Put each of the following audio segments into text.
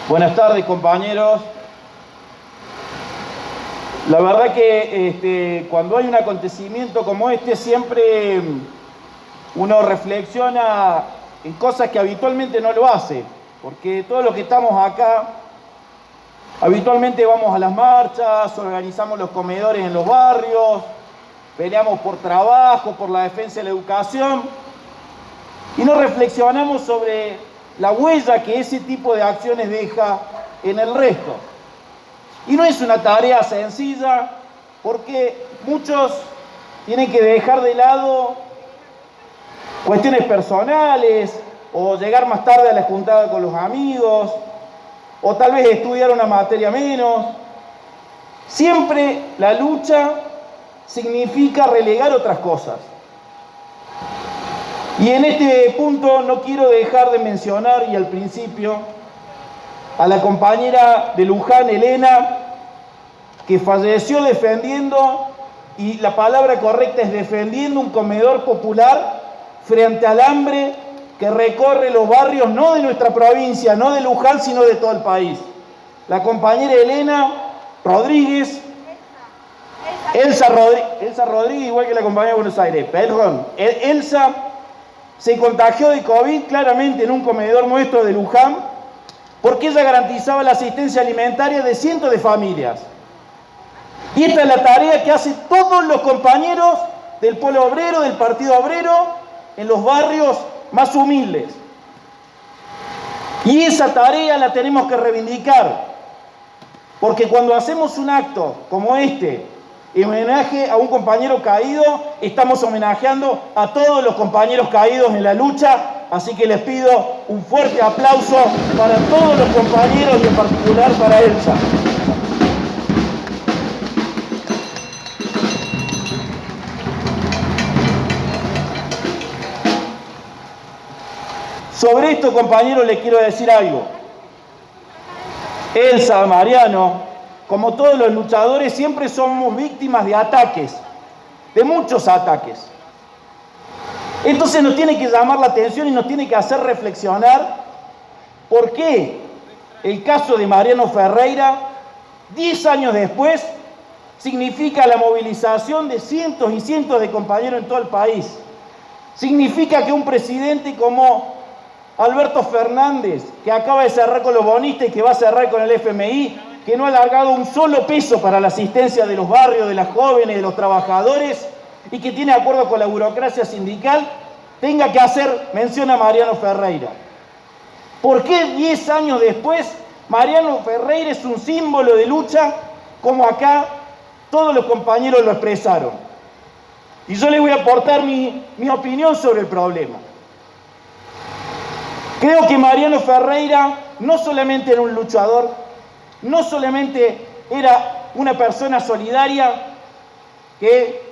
Buenas tardes, compañeros. La verdad que cuando hay un acontecimiento como este, siempre uno reflexiona en cosas que habitualmente no lo hace, porque todos los que estamos acá, habitualmente vamos a las marchas, organizamos los comedores en los barrios, peleamos por trabajo, por la defensa de la educación, y no reflexionamos sobre la huella que ese tipo de acciones deja en el resto. Y no es una tarea sencilla, porque muchos tienen que dejar de lado cuestiones personales, o llegar más tarde a la juntada con los amigos, o tal vez estudiar una materia menos. Siempre la lucha significa relegar otras cosas. Y en este punto no quiero dejar de mencionar, y al principio, a la compañera de Luján, Elena, que falleció defendiendo, y la palabra correcta es defendiendo, un comedor popular frente al hambre que recorre los barrios no de nuestra provincia, no de Luján, sino de todo el país. La compañera Elena Rodríguez, Elsa Rodríguez, igual que la compañera de Buenos Aires, perdón, Elsa se contagió de COVID claramente en un comedor nuestro de Luján, porque ella garantizaba la asistencia alimentaria de cientos de familias. Y esta es la tarea que hacen todos los compañeros del Polo Obrero, del Partido Obrero, en los barrios más humildes. Y esa tarea la tenemos que reivindicar, porque cuando hacemos un acto como este, en homenaje a un compañero caído, estamos homenajeando a todos los compañeros caídos en la lucha. Así que les pido un fuerte aplauso para todos los compañeros y en particular para Elsa. Sobre esto, compañeros, les quiero decir algo. Elsa, Mariano, como todos los luchadores, siempre somos víctimas de ataques, de muchos ataques. Entonces nos tiene que llamar la atención y nos tiene que hacer reflexionar por qué el caso de Mariano Ferreira, 10 años después, significa la movilización de cientos y cientos de compañeros en todo el país. Significa que un presidente como Alberto Fernández, que acaba de cerrar con los bonistas y que va a cerrar con el FMI, que no ha alargado un solo peso para la asistencia de los barrios, de las jóvenes, de los trabajadores, y que tiene acuerdo con la burocracia sindical, tenga que hacer mención a Mariano Ferreira. ¿Por qué 10 años después Mariano Ferreira es un símbolo de lucha, como acá todos los compañeros lo expresaron? Y yo les voy a aportar mi opinión sobre el problema. Creo que Mariano Ferreira no solamente era un luchador, no solamente era una persona solidaria que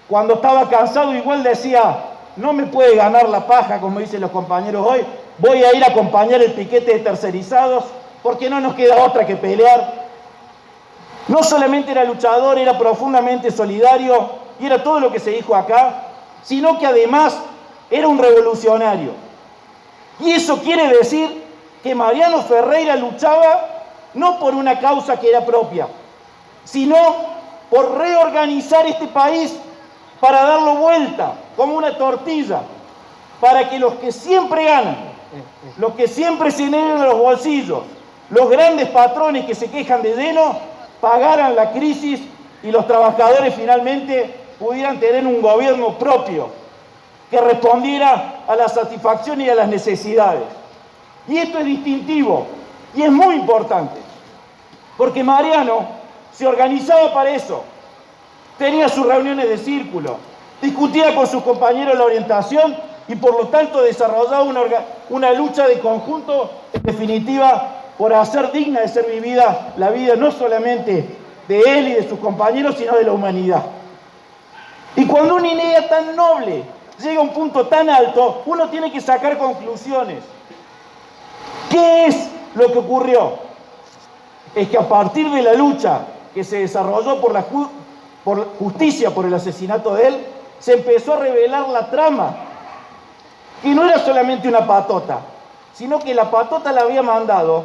cuando estaba cansado igual decía, no me puede ganar la paja, como dicen los compañeros hoy, voy a ir a acompañar el piquete de tercerizados porque no nos queda otra que pelear. No solamente era luchador, era profundamente solidario y era todo lo que se dijo acá, sino que además era un revolucionario. Y eso quiere decir que Mariano Ferreira luchaba no por una causa que era propia, sino por reorganizar este país para darlo vuelta como una tortilla, para que los que siempre ganan, los que siempre se llenan los bolsillos, los grandes patrones que se quejan de lleno, pagaran la crisis y los trabajadores finalmente pudieran tener un gobierno propio que respondiera a la satisfacción y a las necesidades. Y esto es distintivo y es muy importante, porque Mariano se organizaba para eso, tenía sus reuniones de círculo, discutía con sus compañeros la orientación y por lo tanto desarrollaba una lucha de conjunto, en definitiva, por hacer digna de ser vivida la vida no solamente de él y de sus compañeros, sino de la humanidad. Y cuando una idea tan noble llega a un punto tan alto, uno tiene que sacar conclusiones. ¿Qué es lo que ocurrió? Es que a partir de la lucha que se desarrolló por justicia por el asesinato de él, se empezó a revelar la trama, que no era solamente una patota, sino que la patota la había mandado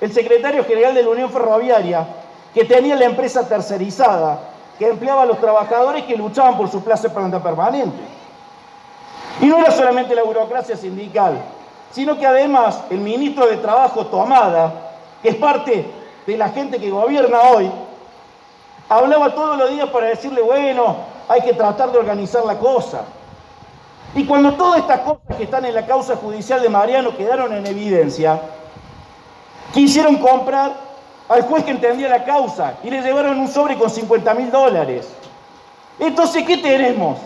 el secretario general de la Unión Ferroviaria, que tenía la empresa tercerizada, que empleaba a los trabajadores que luchaban por su plaza de planta permanente. Y no era solamente la burocracia sindical, sino que además el ministro de Trabajo, Tomada, que es parte de la gente que gobierna hoy, hablaba todos los días para decirle, bueno, hay que tratar de organizar la cosa. Y cuando todas estas cosas que están en la causa judicial de Mariano quedaron en evidencia, quisieron comprar al juez que entendía la causa y le llevaron un sobre con $50.000. Entonces, ¿qué tenemos?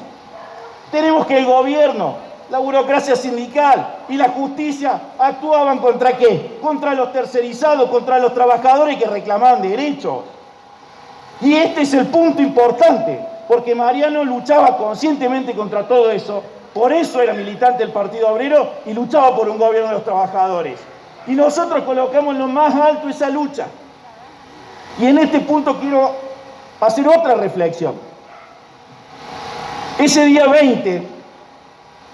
Tenemos que el gobierno, la burocracia sindical y la justicia actuaban ¿contra qué? Contra los tercerizados, contra los trabajadores que reclamaban derechos. Y este es el punto importante, porque Mariano luchaba conscientemente contra todo eso, por eso era militante del Partido Obrero y luchaba por un gobierno de los trabajadores. Y nosotros colocamos en lo más alto esa lucha. Y en este punto quiero hacer otra reflexión. Ese día 20,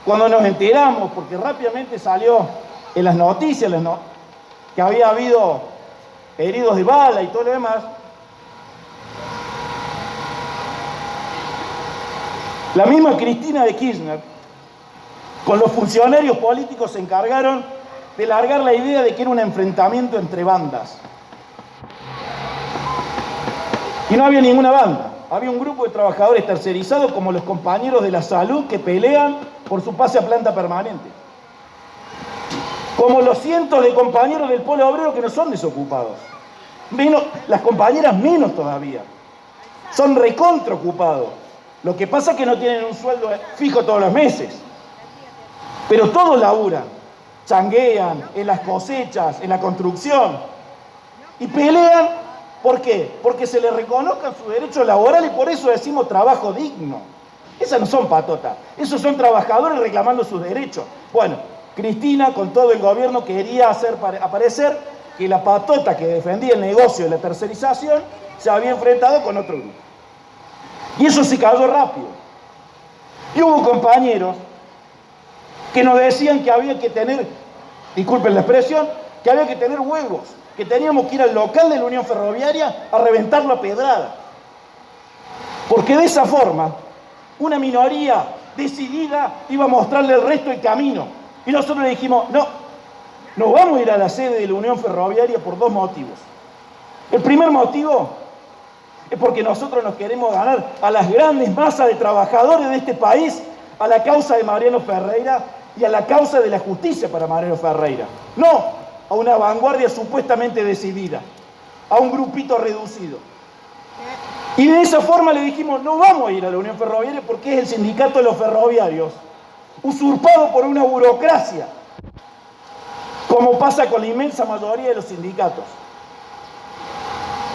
cuando nos enteramos, porque rápidamente salió en las noticias que había habido heridos de bala y todo lo demás, la misma Cristina de Kirchner, con los funcionarios políticos, se encargaron de largar la idea de que era un enfrentamiento entre bandas. Y no había ninguna banda. Había un grupo de trabajadores tercerizados como los compañeros de la salud que pelean por su pase a planta permanente. Como los cientos de compañeros del Polo Obrero que no son desocupados. Menos, las compañeras menos todavía. Son recontra ocupados. Lo que pasa es que no tienen un sueldo fijo todos los meses. Pero todos laburan. Changuean en las cosechas, en la construcción. Y pelean, ¿por qué? Porque se les reconozcan sus derechos laborales y por eso decimos trabajo digno. Esas no son patotas, esos son trabajadores reclamando sus derechos. Bueno, Cristina con todo el gobierno quería hacer aparecer que la patota que defendía el negocio de la tercerización se había enfrentado con otro grupo. Y eso se cayó rápido. Y hubo compañeros que nos decían que había que tener, disculpen la expresión, que había que tener huevos, que teníamos que ir al local de la Unión Ferroviaria a reventarlo a pedrada. Porque de esa forma, una minoría decidida iba a mostrarle al resto el camino. Y nosotros le dijimos, no vamos a ir a la sede de la Unión Ferroviaria por dos motivos. El primer motivo es porque nosotros nos queremos ganar a las grandes masas de trabajadores de este país, a la causa de Mariano Ferreira y a la causa de la justicia para Mariano Ferreira. No a una vanguardia supuestamente decidida, a un grupito reducido. Y de esa forma le dijimos, no vamos a ir a la Unión Ferroviaria porque es el sindicato de los ferroviarios, usurpado por una burocracia, como pasa con la inmensa mayoría de los sindicatos,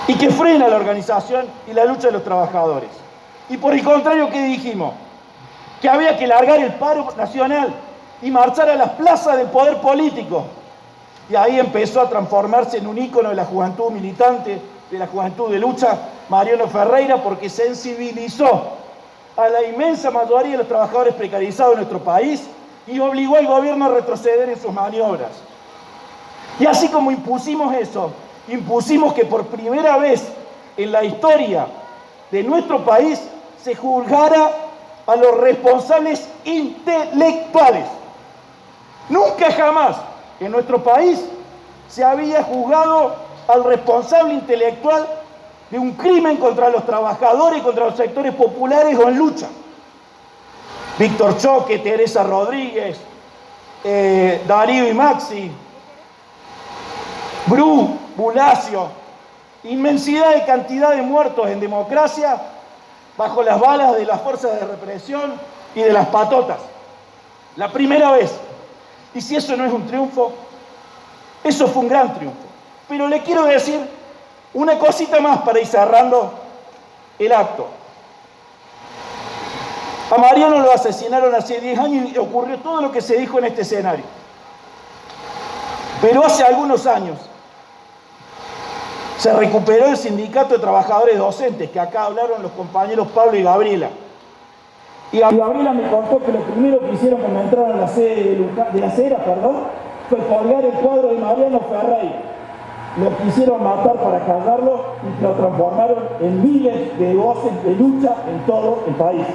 y que frena la organización y la lucha de los trabajadores. Y por el contrario, ¿qué dijimos? Que había que largar el paro nacional y marchar a las plazas del poder político. Y ahí empezó a transformarse en un ícono de la juventud militante, de la juventud de lucha, Mariano Ferreira, porque sensibilizó a la inmensa mayoría de los trabajadores precarizados de nuestro país y obligó al gobierno a retroceder en sus maniobras. Y así como impusimos eso, impusimos que por primera vez en la historia de nuestro país se juzgara a los responsables intelectuales. Nunca jamás en nuestro país se había juzgado al responsable intelectual de un crimen contra los trabajadores, contra los sectores populares o en lucha. Víctor Choque, Teresa Rodríguez, Darío y Maxi, Bru, Bulacio, inmensidad de cantidad de muertos en democracia bajo las balas de las fuerzas de represión y de las patotas. La primera vez. Y si eso no es un triunfo, eso fue un gran triunfo. Pero le quiero decir una cosita más para ir cerrando el acto. A Mariano lo asesinaron hace 10 años y ocurrió todo lo que se dijo en este escenario. Pero hace algunos años se recuperó el sindicato de trabajadores docentes, que acá hablaron los compañeros Pablo y Gabriela. Y Gabriela me contó que lo primero que hicieron cuando entraron a la sede de las Heras, fue colgar el cuadro de Mariano Ferreira. lo quisieron matar para callarlo y lo transformaron en miles de voces de lucha en todo el país.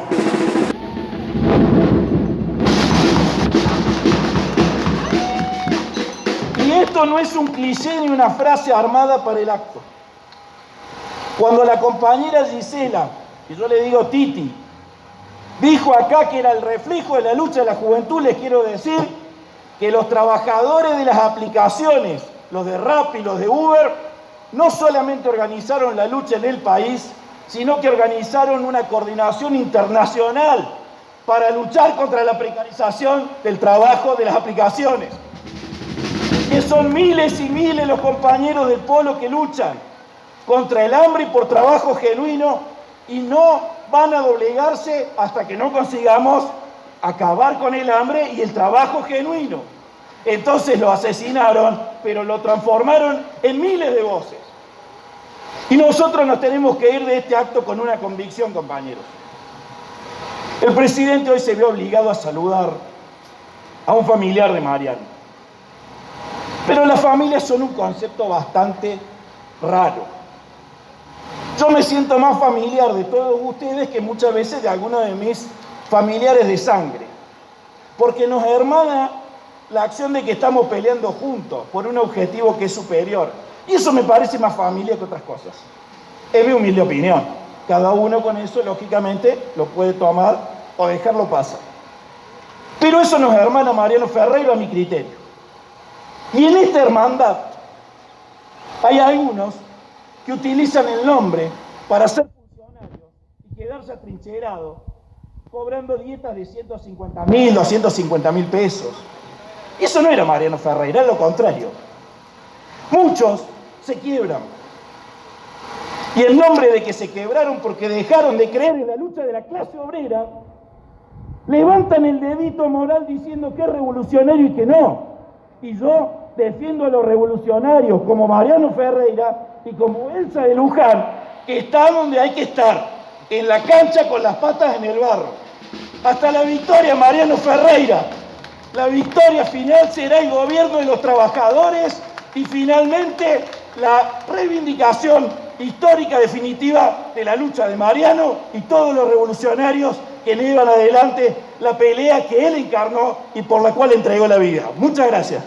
Y esto no es un cliché ni una frase armada para el acto. Cuando la compañera Gisela, que yo le digo Titi, dijo acá que era el reflejo de la lucha de la juventud, les quiero decir que los trabajadores de las aplicaciones, los de Rappi, los de Uber, no solamente organizaron la lucha en el país, sino que organizaron una coordinación internacional para luchar contra la precarización del trabajo de las aplicaciones. Que son miles y miles los compañeros del Polo que luchan contra el hambre y por trabajo genuino y no van a doblegarse hasta que no consigamos acabar con el hambre y el trabajo genuino. Entonces lo asesinaron, pero lo transformaron en miles de voces. Y nosotros nos tenemos que ir de este acto con una convicción, compañeros. El presidente hoy se ve obligado a saludar a un familiar de Mariano. Pero las familias son un concepto bastante raro. Yo me siento más familiar de todos ustedes que muchas veces de algunos de mis familiares de sangre. Porque nos hermana la acción de que estamos peleando juntos por un objetivo que es superior. Y eso me parece más familia que otras cosas. Es mi humilde opinión. Cada uno con eso, lógicamente, lo puede tomar o dejarlo pasar. Pero eso nos hermana Mariano Ferreira a mi criterio. Y en esta hermandad hay algunos que utilizan el nombre para ser funcionarios y quedarse atrincherados, cobrando dietas de 150.000, 250.000 pesos. Y eso no era Mariano Ferreira, era lo contrario. Muchos se quiebran. Y en nombre de que se quebraron porque dejaron de creer en la lucha de la clase obrera, levantan el dedito moral diciendo que es revolucionario y que no. Y yo defiendo a los revolucionarios como Mariano Ferreira y como Elsa de Luján, que está donde hay que estar, en la cancha con las patas en el barro. Hasta la victoria, Mariano Ferreira. La victoria final será el gobierno de los trabajadores y finalmente la reivindicación histórica definitiva de la lucha de Mariano y todos los revolucionarios que llevan adelante la pelea que él encarnó y por la cual entregó la vida. Muchas gracias.